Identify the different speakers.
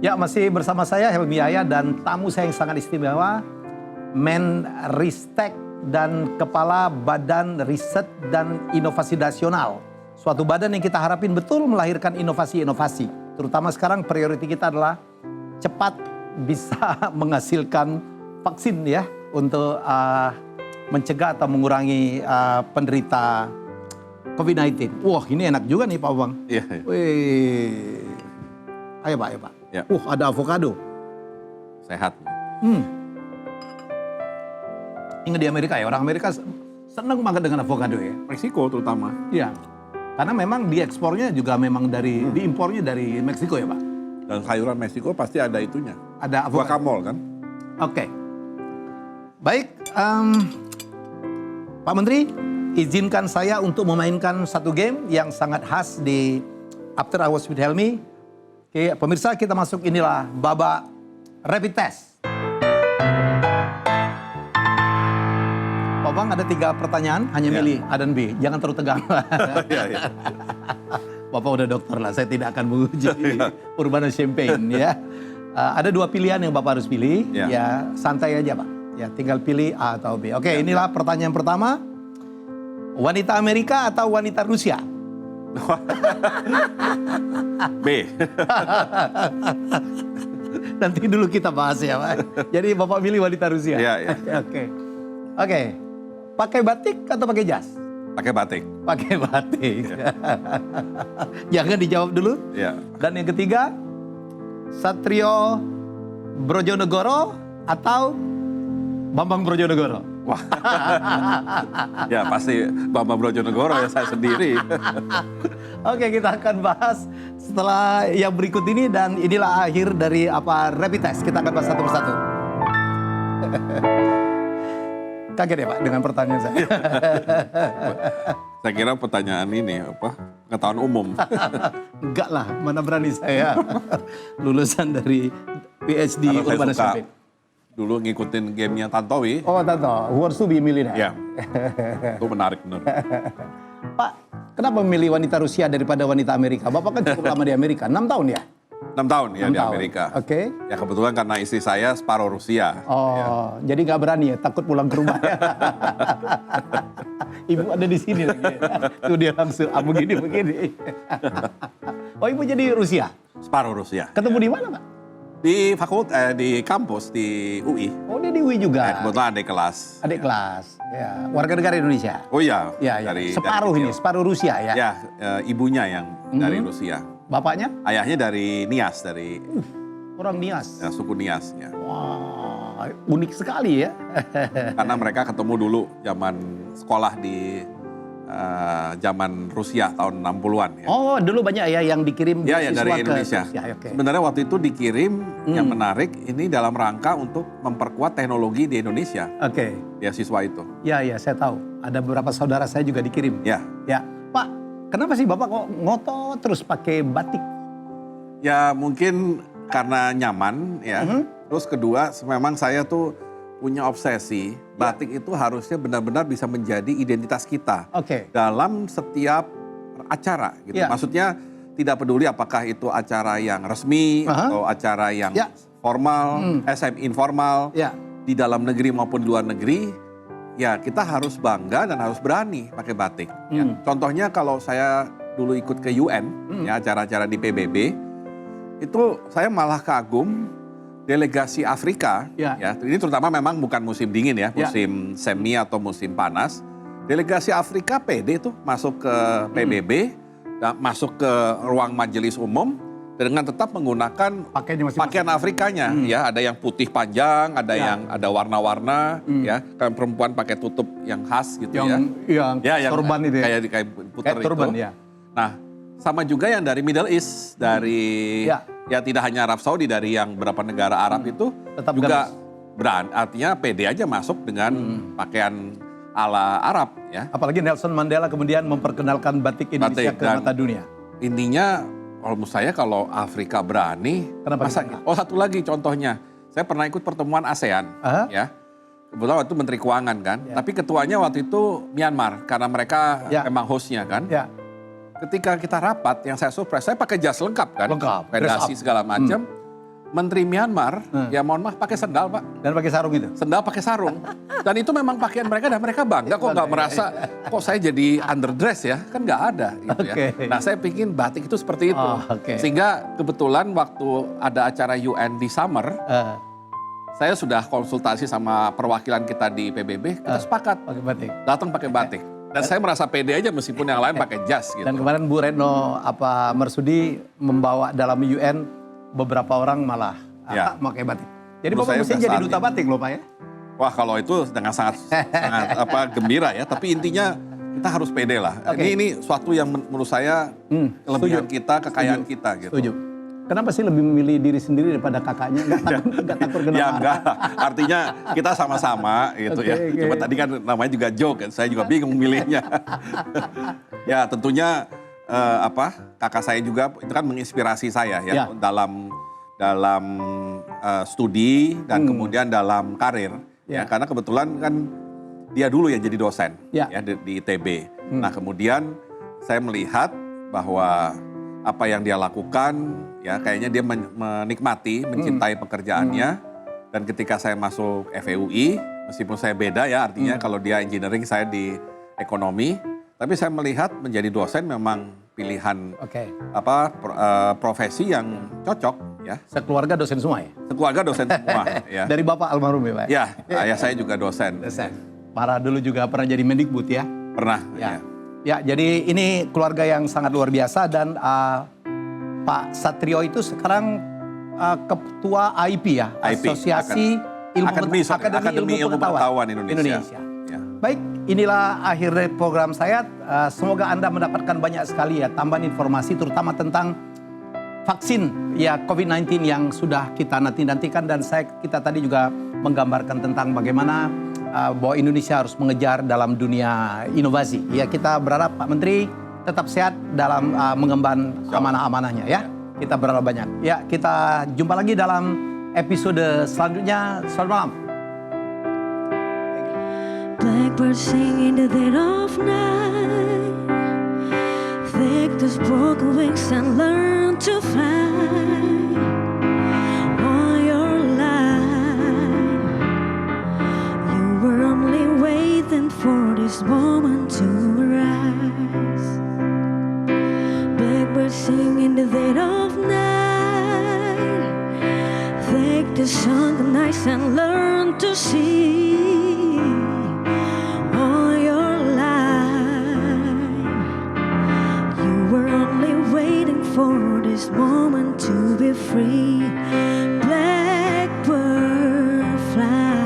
Speaker 1: Ya, masih bersama saya Helmi Yahya dan tamu saya yang sangat istimewa, Menristek dan Kepala Badan Riset dan Inovasi Nasional. Suatu badan yang kita harapin betul melahirkan inovasi-inovasi. Terutama sekarang prioriti kita adalah cepat bisa menghasilkan vaksin ya untuk mencegah atau mengurangi penderita COVID-19. Wah, ini enak juga nih Pak Bang.
Speaker 2: Iya.
Speaker 1: Wih. Ayo Pak, ayo Pak.
Speaker 2: Ya.
Speaker 1: Ada avokado.
Speaker 2: Sehat.
Speaker 1: Ingat di Amerika ya, orang Amerika senang banget dengan avokado ya.
Speaker 2: Meksiko terutama.
Speaker 1: Iya. Karena memang diekspornya juga memang dari, diimpornya dari Meksiko ya Pak.
Speaker 2: Dan sayuran Meksiko pasti ada itunya.
Speaker 1: Ada avokado.
Speaker 2: Guacamole kan?
Speaker 1: Oke. Baik, Pak Menteri, izinkan saya untuk memainkan satu game yang sangat khas di After Hours with Helmi. Oke, pemirsa kita masuk inilah babak rapid test. Pak Bang ada 3 pertanyaan, hanya milih A dan B. Jangan terlalu tegang.
Speaker 2: Iya, iya.
Speaker 1: Bapak udah dokter lah, saya tidak akan menguji Urbana Champagne ya. Ada 2 pilihan yang Bapak harus pilih, ya santai aja Pak. Ya tinggal pilih A atau B. Oke, inilah pertanyaan pertama. Wanita Amerika atau wanita Rusia?
Speaker 2: B.
Speaker 1: Nanti dulu kita bahas ya Pak. Jadi Bapak pilih wanita Rusia?
Speaker 2: Iya, iya.
Speaker 1: Oke. Pakai batik atau pakai jas?
Speaker 2: Pakai batik.
Speaker 1: Pakai batik. Jangan dijawab dulu.
Speaker 2: Iya.
Speaker 1: Dan yang ketiga, Satrio Brojonegoro atau Bambang Brojonegoro?
Speaker 2: Wah. Ya pasti Bambang Brojonegoro ya, saya sendiri.
Speaker 1: Oke, kita akan bahas setelah yang berikut ini dan inilah akhir dari rapid test. Kita akan bahas satu persatu. Kaget ya Pak dengan pertanyaan saya.
Speaker 2: Saya kira pertanyaan ini pengetahuan umum.
Speaker 1: Enggak lah, mana berani saya. Lulusan dari PhD
Speaker 2: Karena saya
Speaker 1: Urbana
Speaker 2: suka
Speaker 1: Champagne.
Speaker 2: dulu ngikutin gamenya Tantowi.
Speaker 1: Oh, Tanto, Who Wants to Be a Millionaire?
Speaker 2: Ya, itu menarik benar.
Speaker 1: Pak, kenapa memilih wanita Rusia daripada wanita Amerika? Bapak kan cukup lama di Amerika, 6 tahun ya?
Speaker 2: 6 tahun ya
Speaker 1: 6
Speaker 2: di
Speaker 1: tahun.
Speaker 2: Amerika.
Speaker 1: Oke.
Speaker 2: Ya kebetulan karena istri saya separuh Rusia.
Speaker 1: Oh, jadi nggak berani ya, takut pulang ke rumah ya? Ibu ada di sini lagi. Tuh dia langsung, begini. Oh, ibu jadi Rusia?
Speaker 2: Separuh Rusia.
Speaker 1: Ketemu di mana Pak?
Speaker 2: Di di kampus di UI.
Speaker 1: Oh, dia di UI juga?
Speaker 2: Kebetulan adik kelas.
Speaker 1: Adik kelas, ya. Warga negara Indonesia?
Speaker 2: Oh iya.
Speaker 1: Ya.
Speaker 2: Dari
Speaker 1: Separuh
Speaker 2: dari
Speaker 1: ini, separuh Rusia ya?
Speaker 2: Ya, ibunya yang dari Rusia.
Speaker 1: Bapaknya?
Speaker 2: Ayahnya dari Nias, dari
Speaker 1: Orang Nias?
Speaker 2: suku Nias. Ya.
Speaker 1: Wah, unik sekali ya.
Speaker 2: Karena mereka ketemu dulu zaman sekolah di zaman Rusia tahun 60-an. Ya.
Speaker 1: Oh, dulu banyak ya yang dikirim
Speaker 2: Ya, ya
Speaker 1: siswa
Speaker 2: dari
Speaker 1: ke
Speaker 2: Indonesia.
Speaker 1: Rusia. Oke.
Speaker 2: Sebenarnya waktu itu dikirim, yang menarik ini dalam rangka untuk memperkuat teknologi di Indonesia.
Speaker 1: Oke.
Speaker 2: Ya, siswa itu.
Speaker 1: Ya, saya tahu. Ada beberapa saudara saya juga dikirim.
Speaker 2: Ya.
Speaker 1: Ya, Pak, kenapa sih Bapak kok ngotot terus pakai batik?
Speaker 2: Ya mungkin karena nyaman ya. Terus kedua, memang saya tuh punya obsesi. Batik itu harusnya benar-benar bisa menjadi identitas kita.
Speaker 1: Oke.
Speaker 2: Dalam setiap acara gitu.
Speaker 1: Ya.
Speaker 2: Maksudnya tidak peduli apakah itu acara yang resmi atau acara yang formal, informal.
Speaker 1: Ya.
Speaker 2: Di dalam negeri maupun di luar negeri. Ya kita harus bangga dan harus berani pakai batik. Ya. Contohnya kalau saya dulu ikut ke UN, ya acara-acara di PBB, itu saya malah kagum delegasi Afrika, ya ini terutama memang bukan musim dingin ya, musim semi atau musim panas. Delegasi Afrika pede tuh masuk ke PBB, masuk ke ruang majelis umum dengan tetap menggunakan pakaian Afrikanya, ya ada yang putih panjang, ada yang ada warna-warna, ya kan perempuan pakai tutup yang khas gitu
Speaker 1: yang turban itu ya,
Speaker 2: kayak puter itu.
Speaker 1: Turban, ya.
Speaker 2: Nah, sama juga yang dari Middle East, dari ya tidak hanya Arab Saudi, dari yang beberapa negara Arab itu tetap juga artinya pede aja masuk dengan pakaian ala Arab ya.
Speaker 1: Apalagi Nelson Mandela kemudian memperkenalkan batik Indonesia ke mata dunia.
Speaker 2: Intinya kalau menurut saya kalau Afrika berani, satu lagi contohnya, saya pernah ikut pertemuan ASEAN ya. Kebetulan waktu itu Menteri Keuangan kan, tapi ketuanya waktu itu Myanmar karena mereka memang hostnya kan. Ketika kita rapat, yang saya surprise, saya pakai jas lengkap kan, pedasi segala macam. Menteri Myanmar, ya mohon maaf pakai sendal Pak.
Speaker 1: Dan pakai sarung itu.
Speaker 2: Sendal pakai sarung. Dan itu memang pakaian mereka dan mereka bangga kok nggak merasa kok saya jadi underdress ya. Kan nggak ada gitu ya. Nah saya pikir batik itu seperti itu. Sehingga kebetulan waktu ada acara UN di summer, saya sudah konsultasi sama perwakilan kita di PBB, kita sepakat
Speaker 1: Pakai batik.
Speaker 2: datang pakai batik. Dan saya merasa pede aja meskipun yang lain pakai jas gitu.
Speaker 1: Dan kemarin Bu Retno Marsudi membawa dalam UN beberapa orang malah pakai batik. Jadi
Speaker 2: Menurut
Speaker 1: Bapak
Speaker 2: saya
Speaker 1: mesti
Speaker 2: udah
Speaker 1: jadi duta
Speaker 2: saatnya.
Speaker 1: batik loh Pak ya.
Speaker 2: Wah kalau itu dengan sangat gembira ya. Tapi intinya kita harus pede lah. Ini suatu yang menurut saya kelebihan kita, kekayaan kita gitu.
Speaker 1: Setuju. Kenapa sih lebih memilih diri sendiri daripada kakaknya? Nggak takut kena
Speaker 2: Ya
Speaker 1: marah?
Speaker 2: enggak, artinya kita sama-sama gitu ya. Cuma tadi kan namanya juga joke kan, saya juga bingung milihnya. Ya tentunya kakak saya juga itu kan menginspirasi saya ya. dalam studi dan kemudian dalam karir. Ya, karena kebetulan kan dia dulu yang jadi dosen ya di ITB. Nah kemudian saya melihat bahwa apa yang dia lakukan, ya kayaknya dia menikmati, mencintai pekerjaannya. Dan ketika saya masuk FEUI, meskipun saya beda ya, artinya kalau dia engineering, saya di ekonomi. Tapi saya melihat menjadi dosen memang pilihan profesi yang cocok ya.
Speaker 1: Sekeluarga dosen semua ya?
Speaker 2: Sekeluarga dosen semua ya.
Speaker 1: Dari Bapak almarhum ya Pak?
Speaker 2: Ya, ayah saya juga dosen.
Speaker 1: Para dulu juga pernah jadi Mendikbud ya?
Speaker 2: Pernah.
Speaker 1: Ya, jadi ini keluarga yang sangat luar biasa dan Pak Satrio itu sekarang ketua AIP ya, Asosiasi
Speaker 2: Akademi Ilmu Pengetahuan Indonesia.
Speaker 1: Ya. Baik, inilah akhir dari program saya. Semoga Anda mendapatkan banyak sekali ya tambahan informasi terutama tentang vaksin ya COVID-19 yang sudah kita nanti-nantikan dan kita tadi juga menggambarkan tentang bagaimana bahwa Indonesia harus mengejar dalam dunia inovasi. Ya kita berharap Pak Menteri tetap sehat dalam mengemban amanah-amanahnya ya. Kita berharap banyak. Ya kita jumpa lagi dalam episode selanjutnya. Selamat malam.
Speaker 3: Blackbird sing in the dead of night. Take those broken wings and learn to fly. All your life, you were only waiting for this moment to arise. Blackbird sing in the dead of night. Take the sunken nights and learn to see. All your life, you were only waiting for this moment to be free. Blackbird fly.